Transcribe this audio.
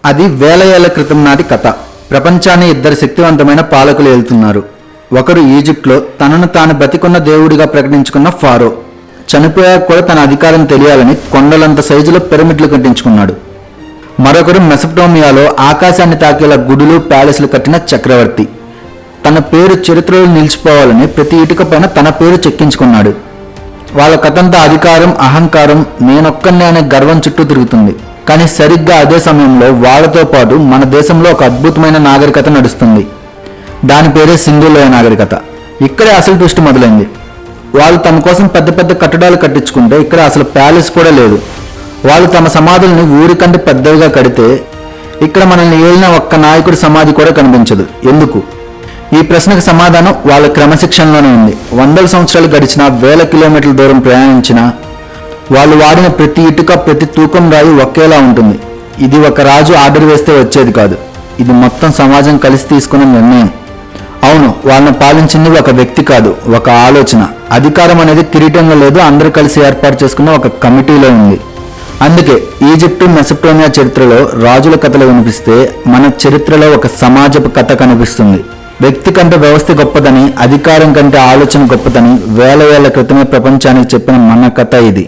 అది వేల ఏళ్ల క్రితం నాటి కథ. ప్రపంచాన్ని ఇద్దరు శక్తివంతమైన పాలకులు ఏలుతున్నారు. ఒకరు ఈజిప్ట్లో తనను తాను బతికున్న దేవుడిగా ప్రకటించుకున్న ఫారో. చనిపోయాక కూడా తన అధికారం తెలియాలని కొండలంత సైజులో పిరమిడ్లు కట్టించుకున్నాడు. మరొకరు మెసొపొటేమియాలో ఆకాశాన్ని తాకేలా గుడులు ప్యాలెస్లు కట్టిన చక్రవర్తి. తన పేరు చరిత్రలో నిలిచిపోవాలని ప్రతి ఇటుక పైన తన పేరు చెక్కించుకున్నాడు. వాళ్ళ కథంతా అధికారం, అహంకారం, నేనొక్కనే అనే గర్వం చుట్టూ తిరుగుతుంది. కానీ సరిగ్గా అదే సమయంలో వాళ్ళతో పాటు మన దేశంలో ఒక అద్భుతమైన నాగరికత నడుస్తుంది. దాని పేరే సింధు లోయ నాగరికత. ఇక్కడే అసలు ట్విస్ట్ మొదలైంది. వాళ్ళు తమ కోసం పెద్ద పెద్ద కట్టడాలు కట్టించుకుంటే ఇక్కడ అసలు ప్యాలెస్ కూడా లేదు. వాళ్ళు తమ సమాధుల్ని ఊరికంటే పెద్దవిగా కడితే ఇక్కడ మనల్ని ఏలిన ఒక్క నాయకుడి సమాధి కూడా కనిపించదు. ఎందుకు? ఈ ప్రశ్నకు సమాధానం వాళ్ళ క్రమశిక్షణలోనే ఉంది. వందల సంవత్సరాలు గడిచినా, వేల కిలోమీటర్ల దూరం ప్రయాణించినా వాళ్ళు వాడిన ప్రతి ఇటుక, ప్రతి తూకం రాయి ఒకేలా ఉంటుంది. ఇది ఒక రాజు ఆర్డర్ వేస్తే వచ్చేది కాదు. ఇది మొత్తం సమాజం కలిసి తీసుకున్న నిర్ణయం. అవును, వాళ్ళని పాలించింది ఒక వ్యక్తి కాదు, ఒక ఆలోచన. అధికారం అనేది కిరీటంలో లేదు, అందరూ కలిసి ఏర్పాటు చేసుకున్న ఒక కమిటీలో ఉంది. అందుకే ఈజిప్టు, మెసొపొటేమియా చరిత్రలో రాజుల కథలు వినిపిస్తే మన చరిత్రలో ఒక సమాజపు కథ కనిపిస్తుంది. వ్యక్తి కంటే వ్యవస్థ గొప్పదని, అధికారం కంటే ఆలోచన గొప్పదని వేల ఏళ్ల క్రితమే ప్రపంచానికి చెప్పిన మన కథ ఇది.